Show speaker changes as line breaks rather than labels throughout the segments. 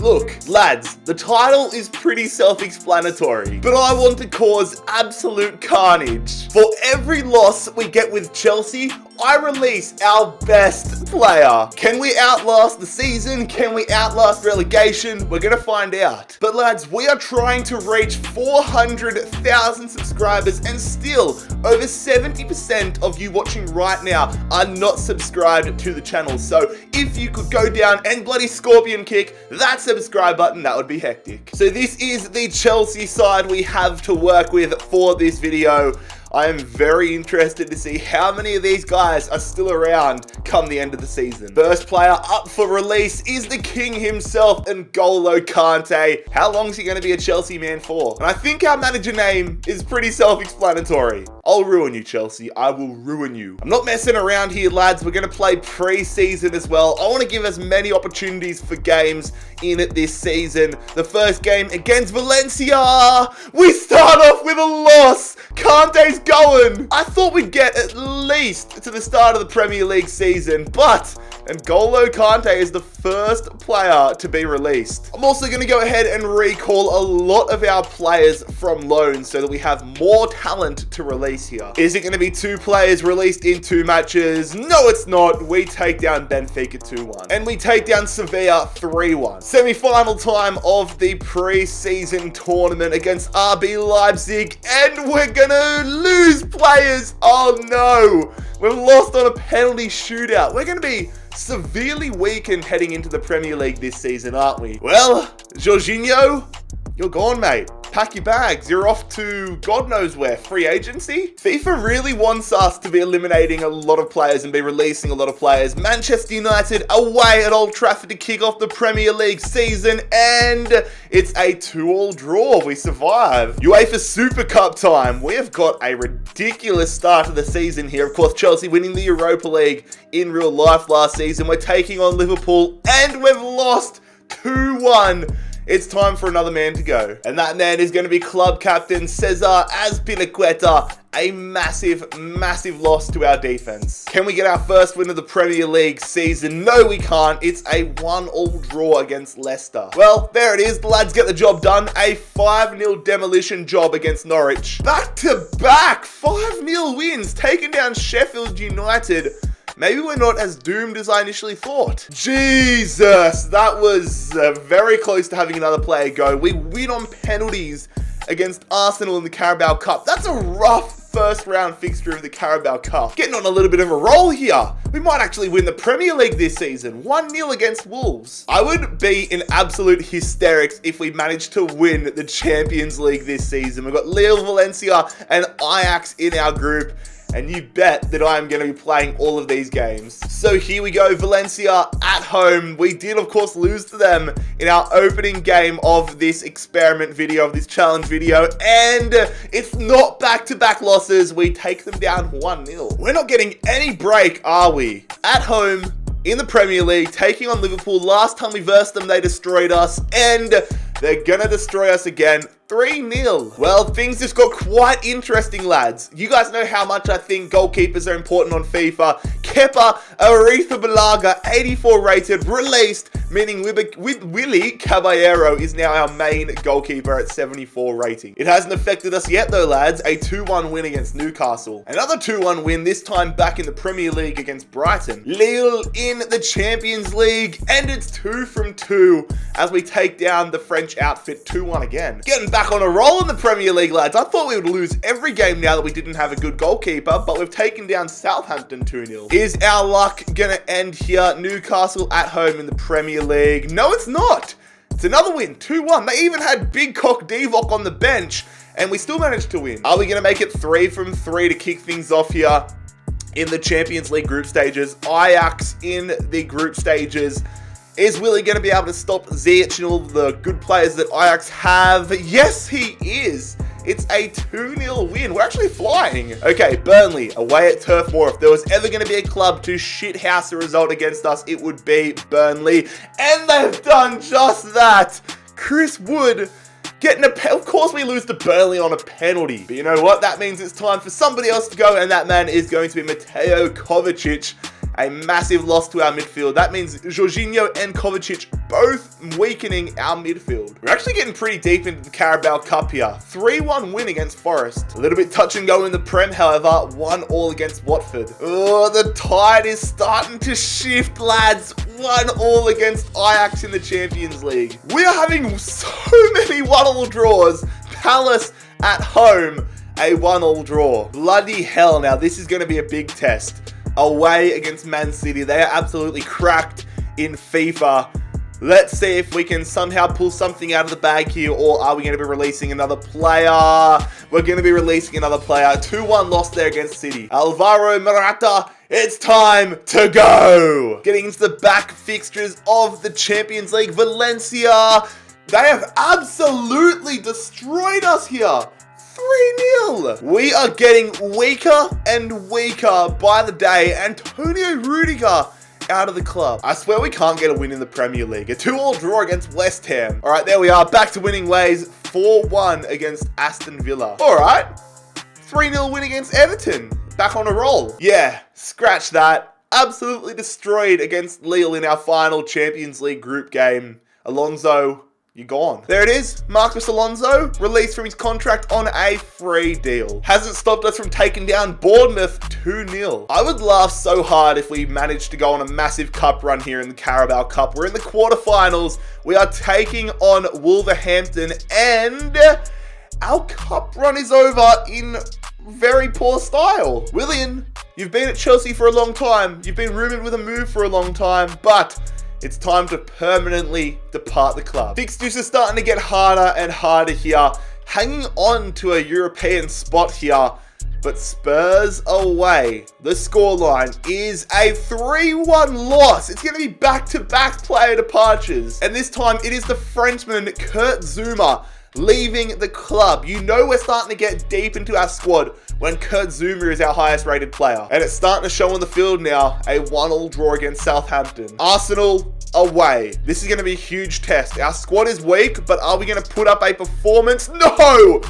Look, lads, the title is pretty self-explanatory, but I want to cause absolute carnage. For every loss we get with Chelsea, I release our best player. Can we outlast the season? Can we outlast relegation? We're gonna find out. But lads, we are trying to reach 400,000 subscribers, and still over 70% of you watching right now are not subscribed to the channel. So if you could go down and bloody scorpion kick that subscribe button, that would be hectic. So this is the Chelsea side we have to work with for this video. I am very interested to see how many of these guys are still around come the end of the season. First player up for release is the king himself, N'Golo Kante. How long is he going to be a Chelsea man for? And I think our manager name is pretty self-explanatory. I'll ruin you, Chelsea. I will ruin you. I'm not messing around here, lads. We're going to play pre-season as well. I want to give as many opportunities for games in this season. The first game against Valencia. We start off with a loss. Kante's going. I thought we'd get at least to the start of the Premier League season, but N'Golo Kante is the first player to be released. I'm also going to go ahead and recall a lot of our players from loan so that we have more talent to release here. Is it going to be 2 players released in 2 matches? No, it's not. We take down Benfica 2-1 and we take down Sevilla 3-1. Semi-final time of the pre-season tournament against RB Leipzig, and we're going to lose players. Oh no, we've lost on a penalty shootout. We're going to be severely weakened heading into the Premier League this season, aren't we? Well, Jorginho, you're gone, mate. Pack your bags. You're off to God knows where. Free agency? FIFA really wants us to be eliminating a lot of players and be releasing a lot of players. Manchester United away at Old Trafford to kick off the Premier League season, and it's a 2-2 draw. We survive. UEFA Super Cup time. We have got a ridiculous start to the season here. Of course, Chelsea winning the Europa League in real life last season. We're taking on Liverpool, and we've lost 2-1. It's time for another man to go. And that man is going to be club captain Cesar Azpilicueta. A massive, massive loss to our defense. Can we get our first win of the Premier League season? No, we can't. It's a 1-1 draw against Leicester. Well, there it is. The lads get the job done. A 5-0 demolition job against Norwich. Back to back 5-0 wins, taking down Sheffield United. Maybe we're not as doomed as I initially thought. Jesus, that was very close to having another player go. We win on penalties against Arsenal in the Carabao Cup. That's a rough first round fixture of the Carabao Cup. Getting on a little bit of a roll here. We might actually win the Premier League this season. 1-0 against Wolves. I would be in absolute hysterics if we managed to win the Champions League this season. We've got Lille, Valencia, and Ajax in our group. And you bet that I am going to be playing all of these games. So here we go, Valencia at home. We did, of course, lose to them in our opening game of this experiment video, of this challenge video. And it's not back-to-back losses. We take them down 1-0. We're not getting any break, are we? At home, in the Premier League, taking on Liverpool. Last time we versed them, they destroyed us. And they're going to destroy us again. 3-0. Well, things just got quite interesting, lads. You guys know how much I think goalkeepers are important on FIFA. Kepa Arrizabalaga, 84 rated, released, meaning with Willy Caballero is now our main goalkeeper at 74 rating. It hasn't affected us yet though, lads. A 2-1 win against Newcastle. Another 2-1 win, this time back in the Premier League against Brighton. Lille in the Champions League, and it's 2 from 2 as we take down the French outfit 2-1 again. Getting back on a roll in the Premier League, lads. I thought we would lose every game now that we didn't have a good goalkeeper, but we've taken down Southampton 2-0. Is our luck gonna end here? Newcastle at home in the Premier League. No, it's not. It's another win, 2-1. They even had Big Cock Divock on the bench, and we still managed to win. Are we gonna make it 3 from 3 to kick things off here in the Champions League group stages? Ajax in the group stages. Is Willie going to be able to stop Ziyech and all the good players that Ajax have? Yes, he is. It's a 2-0 win. We're actually flying. Okay, Burnley, away at Turf Moor. If there was ever going to be a club to shithouse a result against us, it would be Burnley. And they've done just that. Chris Wood getting a penalty. Of course we lose to Burnley on a penalty. But you know what? That means it's time for somebody else to go, and that man is going to be Mateo Kovacic. a massive loss to our midfield. That means Jorginho and Kovacic both weakening our midfield. We're actually getting pretty deep into the Carabao Cup here. 3-1 win against Forest. A little bit touch and go in the Prem, however. 1-1 against Watford. Oh, the tide is starting to shift, lads. 1-1 against Ajax in the Champions League. We are having so many 1-1 draws. Palace at home, a 1-1 draw. Bloody hell, now this is going to be a big test. Away against Man City. They are absolutely cracked in FIFA. Let's see if we can somehow pull something out of the bag here, or are we going to be releasing another player? We're going to be releasing another player. 2-1 loss there against City. Alvaro Morata, it's time to go. Getting into the back fixtures of the Champions League. Valencia, they have absolutely destroyed us here. 3-0. We are getting weaker and weaker by the day. Antonio Rudiger out of the club. I swear we can't get a win in the Premier League. A 2-2 draw against West Ham. All right, there we are. Back to winning ways. 4-1 against Aston Villa. All right. 3-0 win against Everton. Back on a roll. Yeah, scratch that. Absolutely destroyed against Lille in our final Champions League group game. Alonso, you're gone. There it is. Marcos Alonso, released from his contract on a free deal. Hasn't stopped us from taking down Bournemouth 2-0. I would laugh so hard if we managed to go on a massive cup run here in the Carabao Cup. We're in the quarterfinals. We are taking on Wolverhampton, and our cup run is over in very poor style. Willian, you've been at Chelsea for a long time. You've been rumoured with a move for a long time, but it's time to permanently depart the club. Fixtures are starting to get harder and harder here. Hanging on to a European spot here, but Spurs away. The scoreline is a 3-1 loss. It's going to be back-to-back player departures. And this time it is the Frenchman Kurt Zouma leaving the club. You know we're starting to get deep into our squad when Kurt Zouma is our highest rated player. And it's starting to show on the field now, a 1-1 draw against Southampton. Arsenal away. This is going to be a huge test. Our squad is weak, but are we going to put up a performance? No!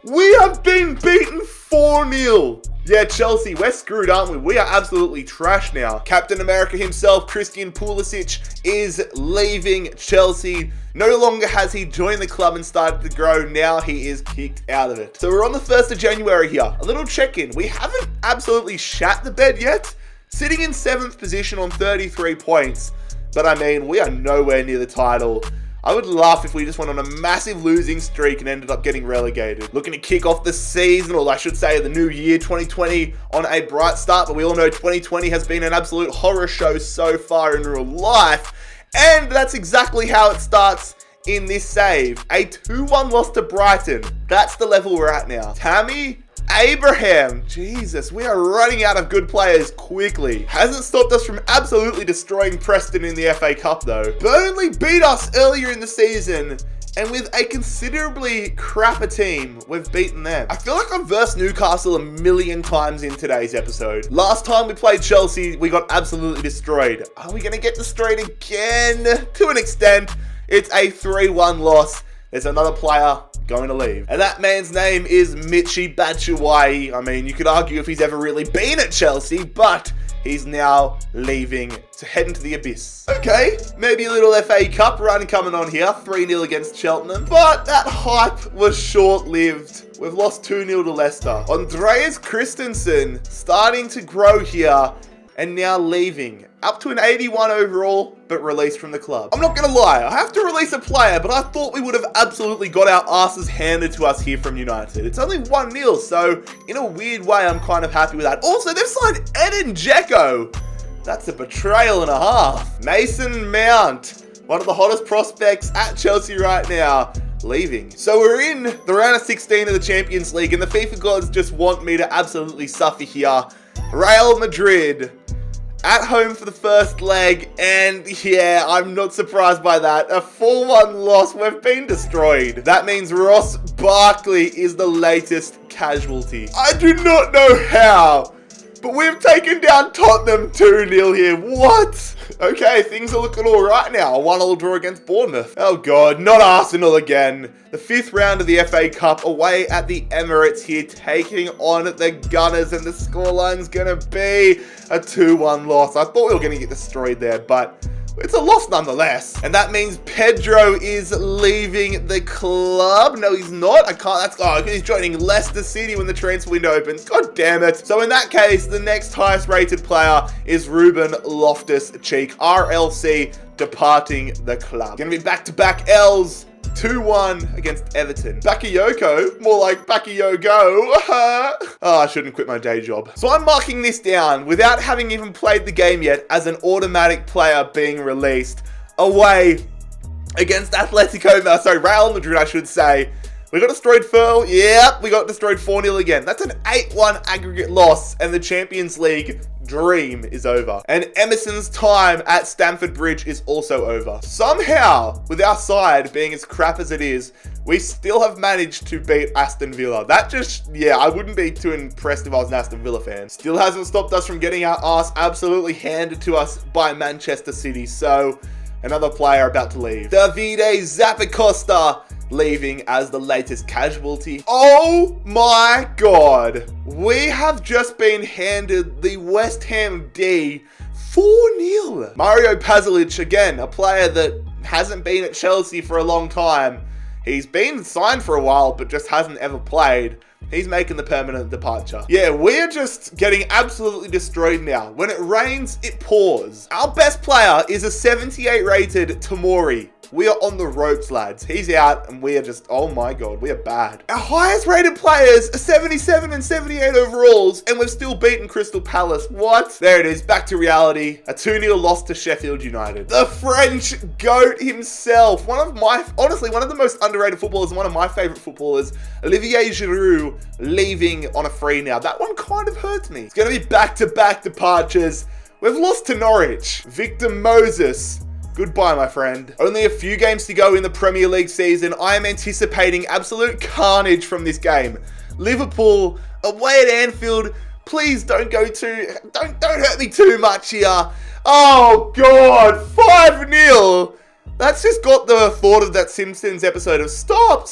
We have been beaten 4-0. Yeah, Chelsea, we're screwed, aren't we? We are absolutely trash now. Captain America himself, Christian Pulisic, is leaving Chelsea. No longer has he joined the club and started to grow. Now he is kicked out of it. So we're on the 1st of January here. A little check-in. We haven't absolutely shat the bed yet. Sitting in 7th position on 33 points. But I mean, we are nowhere near the title. I would laugh if we just went on a massive losing streak and ended up getting relegated. Looking to kick off the season, or I should say the new year 2020, on a bright start. But we all know 2020 has been an absolute horror show so far in real life. And that's exactly how it starts in this save. A 2-1 loss to Brighton. That's the level we're at now. Tammy Abraham. Jesus, we are running out of good players quickly. Hasn't stopped us from absolutely destroying Preston in the FA Cup though. Burnley beat us earlier in the season, and with a considerably crapper team, we've beaten them. I feel like I've versed Newcastle a million times in today's episode. Last time we played Chelsea, we got absolutely destroyed. Are we going to get destroyed again? To an extent. It's a 3-1 loss. There's another player going to leave. And that man's name is Michy Batshuayi. I mean, you could argue if he's ever really been at Chelsea, but he's now leaving to head into the abyss. Okay, maybe a little FA Cup run coming on here. 3-0 against Cheltenham. But that hype was short-lived. We've lost 2-0 to Leicester. Andreas Christensen starting to grow here and now leaving. Up to an 81 overall, but released from the club. I'm not going to lie, I have to release a player, but I thought we would have absolutely got our asses handed to us here from United. It's only 1-0, so in a weird way, I'm kind of happy with that. Also, they've signed Edin Dzeko. That's a betrayal and a half. Mason Mount, one of the hottest prospects at Chelsea right now, leaving. So we're in the round of 16 of the Champions League, and the FIFA gods just want me to absolutely suffer here. Real Madrid at home for the first leg, and yeah, I'm not surprised by that. A 4-1 loss. We've been destroyed. That means Ross Barkley is the latest casualty. I do not know how But we've taken down Tottenham 2-0 here. What? Okay, things are looking all right now. A 1-1 draw against Bournemouth. Oh, God, not Arsenal again. The 5th round of the FA Cup away at the Emirates here, taking on the Gunners, and the scoreline's going to be a 2-1 loss. I thought we were going to get destroyed there, but it's a loss nonetheless. And that means Pedro is leaving the club. No, he's not. I can't. He's joining Leicester City when the transfer window opens. God damn it. So in that case, the next highest rated player is Ruben Loftus-Cheek, RLC, departing the club. Gonna be back-to-back L's. 2-1 against Everton. Bakayoko, more like Bakayogo. Oh, I shouldn't quit my day job. So I'm marking this down without having even played the game yet as an automatic player being released away against Real Madrid, I should say. We got destroyed we got destroyed 4-0 again. That's an 8-1 aggregate loss, and the Champions League dream is over. And Emerson's time at Stamford Bridge is also over. Somehow, with our side being as crap as it is, we still have managed to beat Aston Villa. That just, I wouldn't be too impressed if I was an Aston Villa fan. Still hasn't stopped us from getting our ass absolutely handed to us by Manchester City. So, another player about to leave. Davide Zappacosta leaving as the latest casualty. Oh my God. We have just been handed the West Ham D 4-0. Mario Pasalic, again, a player that hasn't been at Chelsea for a long time. He's been signed for a while, but just hasn't ever played. He's making the permanent departure. Yeah, we're just getting absolutely destroyed now. When it rains, it pours. Our best player is a 78 rated Tomori. We are on the ropes, lads. He's out, and we are just, oh my God, we are bad. Our highest rated players are 77 and 78 overalls, and we've still beaten Crystal Palace. What? There it is, back to reality. A 2-0 loss to Sheffield United. The French GOAT himself. Honestly, one of the most underrated footballers, and one of my favorite footballers, Olivier Giroud, leaving on a free now. That one kind of hurts me. It's going to be back-to-back departures. We've lost to Norwich. Victor Moses. Goodbye, my friend. Only a few games to go in the Premier League season. I am anticipating absolute carnage from this game. Liverpool, away at Anfield. Please don't hurt me too much here. Oh, God. 5-0. That's just got the thought of that Simpsons episode of stop,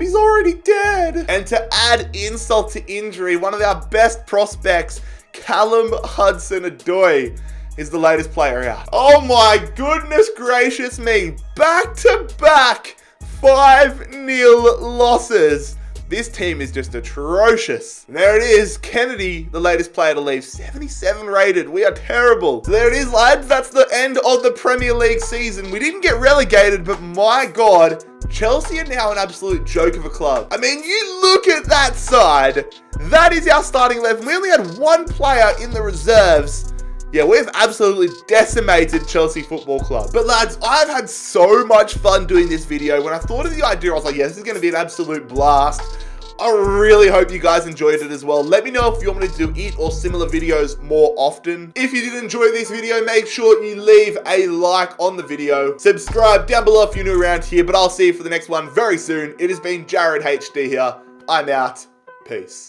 he's already dead. And to add insult to injury, one of our best prospects, Callum Hudson-Odoi, is the latest player out. Oh my goodness gracious me. Back-to-back 5-0 losses. This team is just atrocious. And there it is, Kennedy, the latest player to leave, 77 rated. We are terrible. So there it is, lads. That's the end of the Premier League season. We didn't get relegated, but my God, Chelsea are now an absolute joke of a club. I mean, you look at that side. That is our starting 11. We only had one player in the reserves. Yeah, we've absolutely decimated Chelsea Football Club. But lads, I've had so much fun doing this video. When I thought of the idea, I was like, yeah, this is going to be an absolute blast. I really hope you guys enjoyed it as well. Let me know if you want me to do it or similar videos more often. If you did enjoy this video, make sure you leave a like on the video. Subscribe down below if you're new around here, but I'll see you for the next one very soon. It has been JarradHD here. I'm out. Peace.